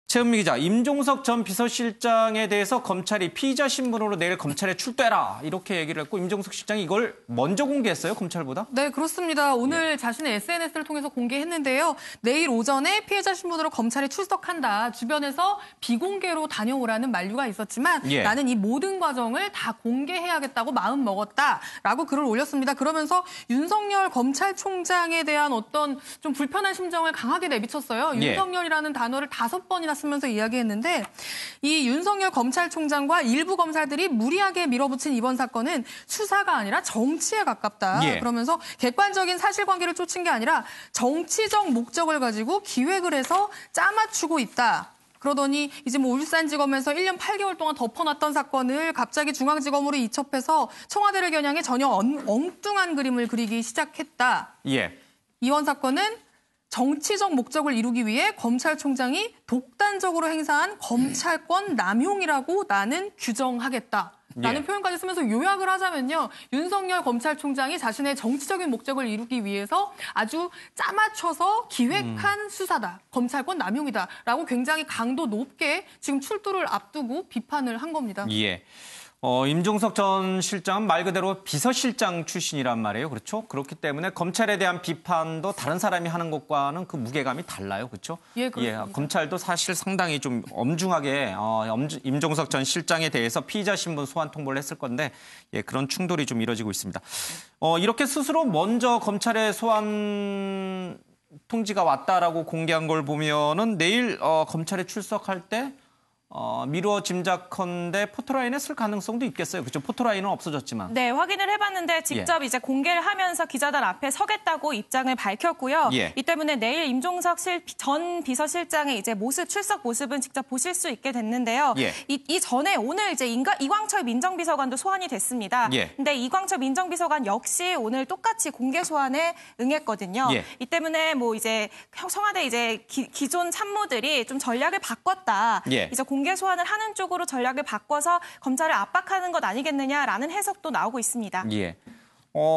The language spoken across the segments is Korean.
최은미 기자, 임종석 전 비서실장에 대해서 검찰이 피의자 신분으로 내일 검찰에 출두해라 이렇게 얘기를 했고 임종석 실장이 이걸 먼저 공개했어요, 검찰보다? 네, 그렇습니다. 오늘 자신의 SNS를 통해서 공개했는데요. 내일 오전에 피해자 신분으로 검찰에 출석한다. 주변에서 비공개로 다녀오라는 만류가 있었지만 나는 이 모든 과정을 다 공개해야겠다고 마음 먹었다라고 글을 올렸습니다. 그러면서 윤석열 검찰총장에 대한 어떤 좀 불편한 심정을 강하게 내비쳤어요. 윤석열이라는 단어를 5번이나 쓰면서 이야기했는데 이 윤석열 검찰총장과 일부 검사들이 무리하게 밀어붙인 이번 사건은 수사가 아니라 정치에 가깝다. 그러면서 객관적인 사실관계를 쫓은 게 아니라 정치적 목적을 가지고 기획을 해서 짜맞추고 있다. 그러더니 이제 뭐 울산지검에서 1년 8개월 동안 덮어놨던 사건을 갑자기 중앙지검으로 이첩해서 청와대를 겨냥해 전혀 엉뚱한 그림을 그리기 시작했다. 이번 사건은 정치적 목적을 이루기 위해 검찰총장이 독단적으로 행사한 검찰권 남용이라고 나는 규정하겠다. 라는 표현까지 쓰면서 요약을 하자면요. 윤석열 검찰총장이 자신의 정치적인 목적을 이루기 위해서 아주 짜맞춰서 기획한 수사다. 검찰권 남용이다. 라고 굉장히 강도 높게 지금 출두를 앞두고 비판을 한 겁니다. 임종석 전 실장은 말 그대로 비서실장 출신이란 말이에요. 그렇죠? 그렇기 때문에 검찰에 대한 비판도 다른 사람이 하는 것과는 그 무게감이 달라요. 그렇죠? 그렇습니다. 검찰도 사실 상당히 좀 엄중하게 임종석 전 실장에 대해서 피의자 신분 소환 통보를 했을 건데 그런 충돌이 좀 이뤄지고 있습니다. 이렇게 스스로 먼저 검찰에 소환 통지가 왔다라고 공개한 걸 보면은 내일 검찰에 출석할 때 미루어 짐작컨대 포토라인에 쓸 가능성도 있겠어요. 그렇죠? 포토라인은 없어졌지만. 네, 확인을 해봤는데 직접 이제 공개를 하면서 기자들 앞에 서겠다고 입장을 밝혔고요. 이 때문에 내일 임종석 전 비서실장의 이제 출석 모습은 직접 보실 수 있게 됐는데요. 이 전에 오늘 이제 이광철 민정비서관도 소환이 됐습니다. 근데 이광철 민정비서관 역시 오늘 똑같이 공개 소환에 응했거든요. 이 때문에 뭐 이제 청와대 이제 기존 참모들이 좀 전략을 바꿨다. 이제 공개 소환을 하는 쪽으로 전략을 바꿔서 검찰을 압박하는 것 아니겠느냐라는 해석도 나오고 있습니다.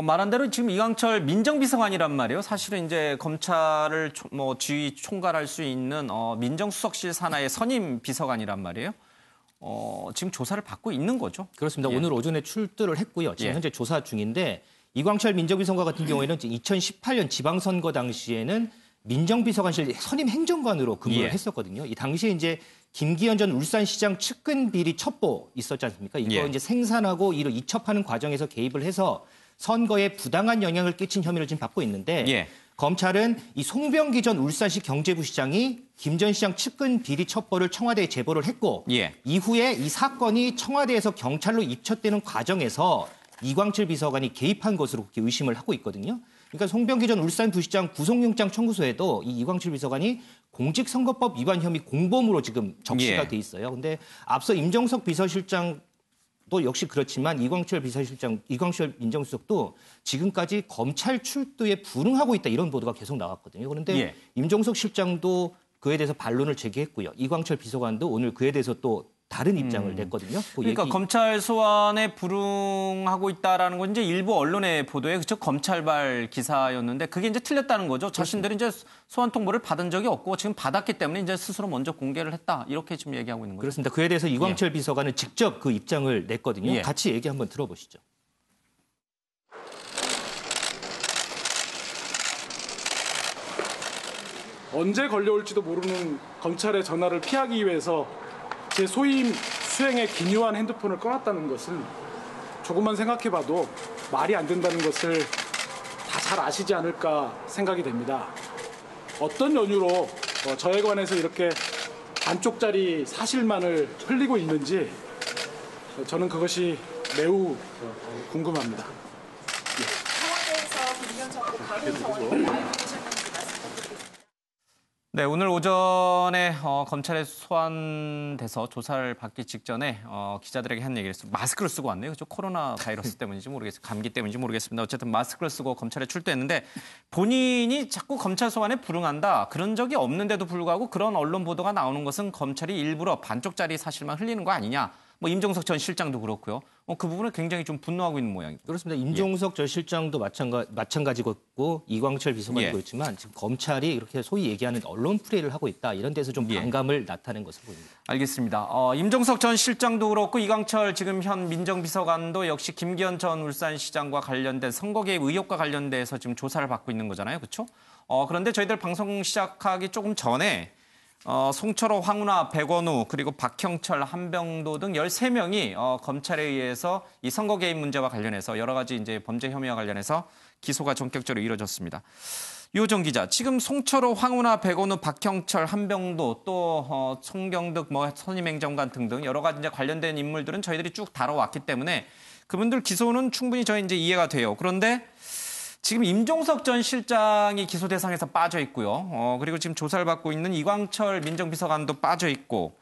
말한 대로 지금 이광철 민정비서관이란 말이에요. 사실은 이제 검찰을 지휘 총괄할 수 있는 민정수석실 산하의 선임 비서관이란 말이에요. 지금 조사를 받고 있는 거죠. 그렇습니다. 오늘 오전에 출두를 했고요. 지금 현재 조사 중인데 이광철 민정비서관 같은 경우에는 2018년 지방선거 당시에는 민정비서관실 선임 행정관으로 근무를 했었거든요. 이 당시에 이제 김기현 전 울산시장 측근 비리 첩보 있었지 않습니까? 이거 이제 생산하고 이를 이첩하는 과정에서 개입을 해서 선거에 부당한 영향을 끼친 혐의를 지금 받고 있는데 검찰은 이 송병기 전 울산시 경제부시장이 김 전 시장 측근 비리 첩보를 청와대에 제보를 했고 이후에 이 사건이 청와대에서 경찰로 입첩되는 과정에서 이광철 비서관이 개입한 것으로 그렇게 의심을 하고 있거든요. 그러니까 송병기 전 울산부시장 구속영장 청구서에도 이 이광철 비서관이 공직선거법 위반 혐의 공범으로 지금 적시가 돼 있어요. 근데 앞서 임종석 비서실장도 역시 그렇지만 이광철 민정수석도 지금까지 검찰 출두에 불응하고 있다 이런 보도가 계속 나왔거든요. 그런데 임종석 실장도 그에 대해서 반론을 제기했고요. 이광철 비서관도 오늘 그에 대해서 또 다른 입장을 냈거든요. 그러니까 검찰 소환에 불응하고 있다라는 건 이제 일부 언론의 보도에 그쵸 검찰발 기사였는데 그게 이제 틀렸다는 거죠. 자신들이 이제 소환 통보를 받은 적이 없고 지금 받았기 때문에 이제 스스로 먼저 공개를 했다 이렇게 지금 얘기하고 있는 거죠. 그렇습니다. 그에 대해서 이광철 비서관은 직접 그 입장을 냈거든요. 같이 얘기 한번 들어보시죠. 언제 걸려올지도 모르는 검찰의 전화를 피하기 위해서 제 소임 수행에 기묘한 핸드폰을 꺼놨다는 것은 조금만 생각해봐도 말이 안 된다는 것을 다 잘 아시지 않을까 생각이 됩니다. 어떤 연유로 저에 관해서 이렇게 반쪽짜리 사실만을 흘리고 있는지 저는 그것이 매우 궁금합니다. 청와대에서 김기현 첩보 가동 상황이 네, 오늘 오전에 검찰에 소환돼서 조사를 받기 직전에 기자들에게 한 얘기를 했어요. 마스크를 쓰고 왔네요. 그렇죠? 코로나 바이러스 때문인지 모르겠어요. 감기 때문인지 모르겠습니다. 어쨌든 마스크를 쓰고 검찰에 출두했는데 본인이 자꾸 검찰 소환에 불응한다. 그런 적이 없는데도 불구하고 그런 언론 보도가 나오는 것은 검찰이 일부러 반쪽짜리 사실만 흘리는 거 아니냐. 뭐 임종석 전 실장도 그렇고요. 그 부분을 굉장히 좀 분노하고 있는 모양이고. 그렇습니다. 임종석 전 실장도 마찬가지고 이광철 비서관도 그렇지만 지금 검찰이 이렇게 소위 얘기하는 언론 프레이를 하고 있다. 이런 데서 좀 반감을 나타낸 것으로 보입니다. 알겠습니다. 임종석 전 실장도 그렇고 이광철 지금 현 민정비서관도 역시 김기현 전 울산시장과 관련된 선거 개입 의혹과 관련돼서 지금 조사를 받고 있는 거잖아요. 그렇죠? 그런데 저희들 방송 시작하기 조금 전에 송철호, 황운하, 백원우 그리고 박형철, 한병도 등 13명이 검찰에 의해서 이 선거 개입 문제와 관련해서 여러 가지 이제 범죄 혐의와 관련해서 기소가 전격적으로 이루어졌습니다. 유호정 기자, 지금 송철호, 황운하, 백원우, 박형철, 한병도 또 송경득, 선임행정관 등등 여러 가지 이제 관련된 인물들은 저희들이 쭉 다뤄왔기 때문에 그분들 기소는 충분히 저희 이제 이해가 돼요. 그런데 지금 임종석 전 실장이 기소 대상에서 빠져 있고요. 그리고 지금 조사를 받고 있는 이광철 민정비서관도 빠져 있고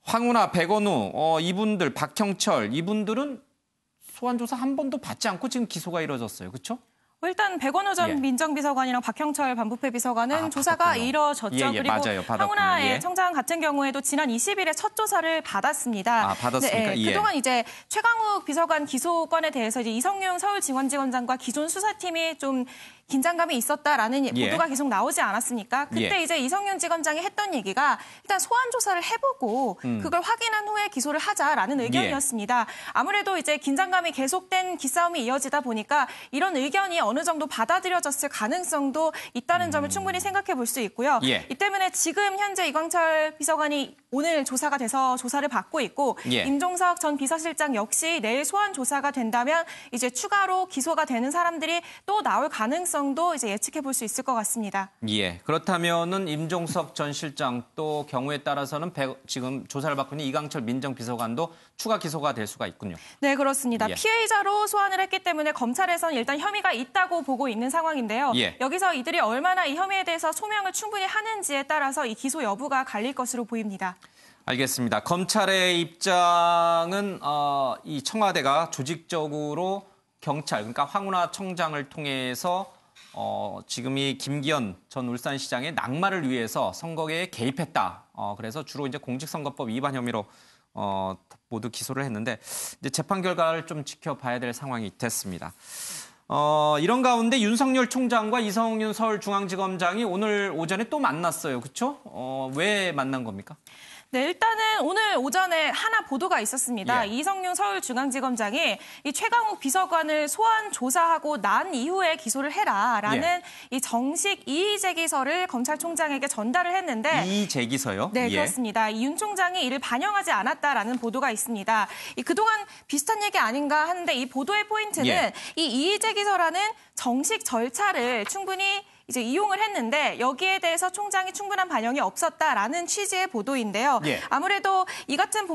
황운하, 백원우 이분들, 박형철 이분들은 소환 조사 한 번도 받지 않고 지금 기소가 이루어졌어요. 그렇죠? 일단 백원우 전 민정비서관이랑 박형철 반부패 비서관은 조사가 받았군요. 이뤄졌죠. 그리고 맞아요. 황운하 청장 같은 경우에도 지난 20일에 첫 조사를 받았습니다. 받았습니까? 그동안 이제 최강욱 비서관 기소건에 대해서 이제 이성윤 서울지원지검장과 기존 수사팀이 좀 긴장감이 있었다라는 보도가 계속 나오지 않았습니까? 그때 이제 이성윤 지검장이 했던 얘기가 일단 소환 조사를 해보고 그걸 확인한 후에 기소를 하자라는 의견이었습니다. 아무래도 이제 긴장감이 계속된 기싸움이 이어지다 보니까 이런 의견이 어느 정도 받아들여졌을 가능성도 있다는 점을 충분히 생각해 볼 수 있고요. 이 때문에 지금 현재 이광철 비서관이 오늘 조사가 돼서 조사를 받고 있고 임종석 전 비서실장 역시 내일 소환 조사가 된다면 이제 추가로 기소가 되는 사람들이 또 나올 가능성도 이제 예측해 볼 수 있을 것 같습니다. 그렇다면은 임종석 전 실장 또 경우에 따라서는 지금 조사를 받고 있는 이광철 민정비서관도 추가 기소가 될 수가 있군요. 네, 그렇습니다. 피해자로 소환을 했기 때문에 검찰에서는 일단 혐의가 있다고 보고 있는 상황인데요. 여기서 이들이 얼마나 이 혐의에 대해서 소명을 충분히 하는지에 따라서 이 기소 여부가 갈릴 것으로 보입니다. 알겠습니다. 검찰의 입장은 이 청와대가 조직적으로 경찰, 그러니까 황운하 청장을 통해서 지금 이 김기현 전 울산시장의 낙마를 위해서 선거에 개입했다. 그래서 주로 이제 공직선거법 위반 혐의로 모두 기소를 했는데 이제 재판 결과를 좀 지켜봐야 될 상황이 됐습니다. 이런 가운데 윤석열 총장과 이성윤 서울중앙지검장이 오늘 오전에 또 만났어요. 그렇죠? 왜 만난 겁니까? 네, 일단은 오늘 오전에 하나 보도가 있었습니다. 이성윤 서울중앙지검장이 이 최강욱 비서관을 소환 조사하고 난 이후에 기소를 해라라는 이 정식 이의 제기서를 검찰총장에게 전달을 했는데 이의 제기서요? 네, 그렇습니다. 이 윤 총장이 이를 반영하지 않았다라는 보도가 있습니다. 그동안 비슷한 얘기 아닌가 하는데 이 보도의 포인트는 이 이의 제기서라는 정식 절차를 충분히 이제 이용을 했는데 여기에 대해서 총장이 충분한 반영이 없었다라는 취지의 보도인데요. 아무래도 이 같은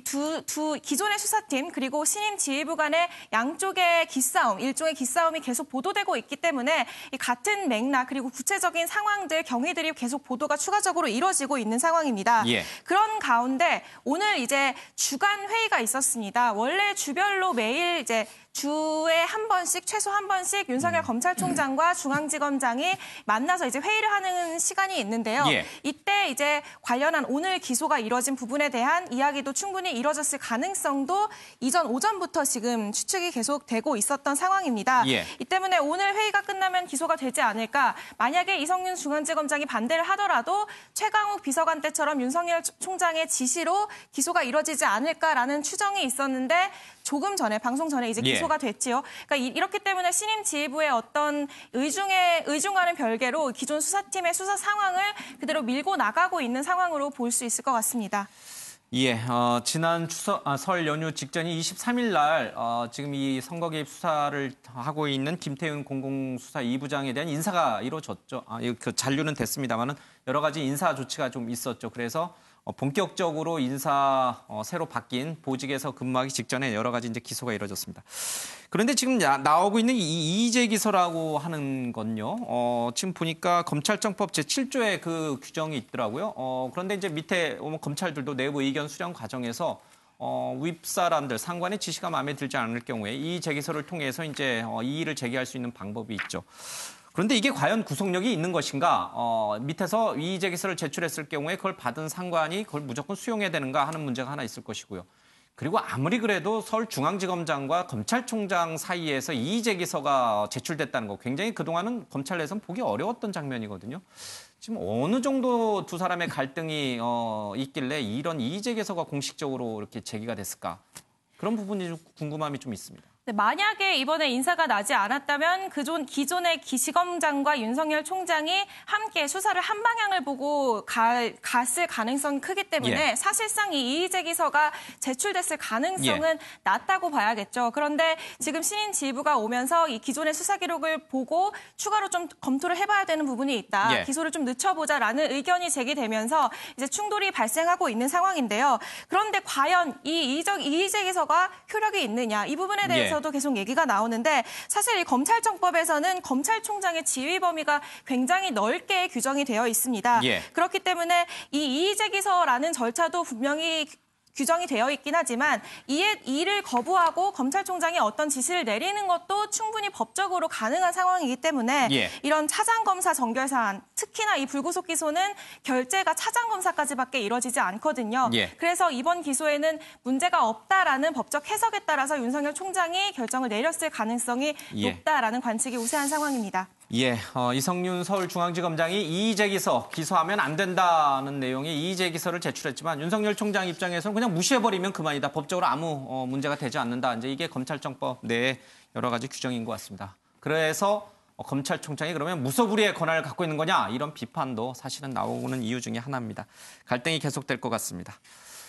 두 기존의 수사팀 그리고 신임 지휘부 간의 양쪽의 기싸움, 일종의 기싸움이 계속 보도되고 있기 때문에 이 같은 맥락 그리고 구체적인 상황들, 경위들이 계속 보도가 추가적으로 이뤄지고 있는 상황입니다. 그런 가운데 오늘 이제 주간 회의가 있었습니다. 원래 주별로 매일 이제 주에 한 번씩, 최소 한 번씩 윤석열 검찰총장과 중앙지검장이 만나서 이제 회의를 하는 시간이 있는데요. 이때 이제 관련한 오늘 기소가 이뤄진 부분에 대한 이야기도 충분히 이뤄졌을 가능성도 이전 오전부터 지금 추측이 계속되고 있었던 상황입니다. 이 때문에 오늘 회의가 끝나면 기소가 되지 않을까. 만약에 이성윤 중앙지검장이 반대를 하더라도 최강욱 비서관 때처럼 윤석열 총장의 지시로 기소가 이뤄지지 않을까라는 추정이 있었는데 조금 전에, 방송 전에 이제 기소가 됐지요. 그러니까 이렇기 때문에 신임 지휘부의 어떤 의중과는 별개로 기존 수사팀의 수사 상황을 그대로 밀고 나가고 있는 상황으로 볼 수 있을 것 같습니다. 지난 설 연휴 직전인 23일 날 지금 이 선거 개입 수사를 하고 있는 김태훈 공공수사 2부장에 대한 인사가 이루어졌죠. 그 잔류는 됐습니다만은 여러 가지 인사 조치가 좀 있었죠. 그래서 본격적으로 새로 바뀐 보직에서 근무하기 직전에 여러 가지 이제 기소가 이루어졌습니다. 그런데 지금 나오고 있는 이 이의제 기소라고 하는 건요. 지금 보니까 검찰청법 제7조에 그 규정이 있더라고요. 그런데 이제 밑에 검찰들도 내부 의견 수렴 과정에서 윗사람들 상관의 지시가 마음에 들지 않을 경우에 이의제 기소를 통해서 이제 이의를 제기할 수 있는 방법이 있죠. 그런데 이게 과연 구속력이 있는 것인가? 밑에서 이의제 기소를 제출했을 경우에 그걸 받은 상관이 그걸 무조건 수용해야 되는가 하는 문제가 하나 있을 것이고요. 그리고 아무리 그래도 서울중앙지검장과 검찰총장 사이에서 이의제기서가 제출됐다는 거 굉장히 그동안은 검찰 내에서는 보기 어려웠던 장면이거든요. 지금 어느 정도 두 사람의 갈등이 있길래 이런 이의제기서가 공식적으로 이렇게 제기가 됐을까? 그런 부분이 좀 궁금함이 좀 있습니다. 네, 만약에 이번에 인사가 나지 않았다면 기존의 기시검장과 윤석열 총장이 함께 수사를 한 방향을 보고 갔을 가능성이 크기 때문에 사실상 이 이의제기서가 제출됐을 가능성은 낮다고 봐야겠죠. 그런데 지금 신인 지휘부가 오면서 이 기존의 수사 기록을 보고 추가로 좀 검토를 해봐야 되는 부분이 있다. 기소를 좀 늦춰보자라는 의견이 제기되면서 이제 충돌이 발생하고 있는 상황인데요. 그런데 과연 이 이의제기서가 효력이 있느냐 이 부분에 대해서 도 계속 얘기가 나오는데 사실 이 검찰청법에서는 검찰총장의 지휘 범위가 굉장히 넓게 규정이 되어 있습니다. 그렇기 때문에 이 이의제기서라는 절차도 분명히 규정이 되어 있긴 하지만 이를 거부하고 검찰총장이 어떤 지시를 내리는 것도 충분히 법적으로 가능한 상황이기 때문에 이런 차장검사 정결사안, 특히나 이 불구속 기소는 결재가 차장검사까지밖에 이루어지지 않거든요. 그래서 이번 기소에는 문제가 없다라는 법적 해석에 따라서 윤석열 총장이 결정을 내렸을 가능성이 높다라는 관측이 우세한 상황입니다. 이성윤 서울중앙지검장이 이의제기서 기소하면 안 된다는 내용의 이의제기서를 제출했지만 윤석열 총장 입장에서는 그냥 무시해버리면 그만이다. 법적으로 아무 문제가 되지 않는다. 이제 이게 검찰청법 내의 여러 가지 규정인 것 같습니다. 그래서 검찰총장이 그러면 무소불위의 권한을 갖고 있는 거냐 이런 비판도 사실은 나오는 이유 중에 하나입니다. 갈등이 계속될 것 같습니다.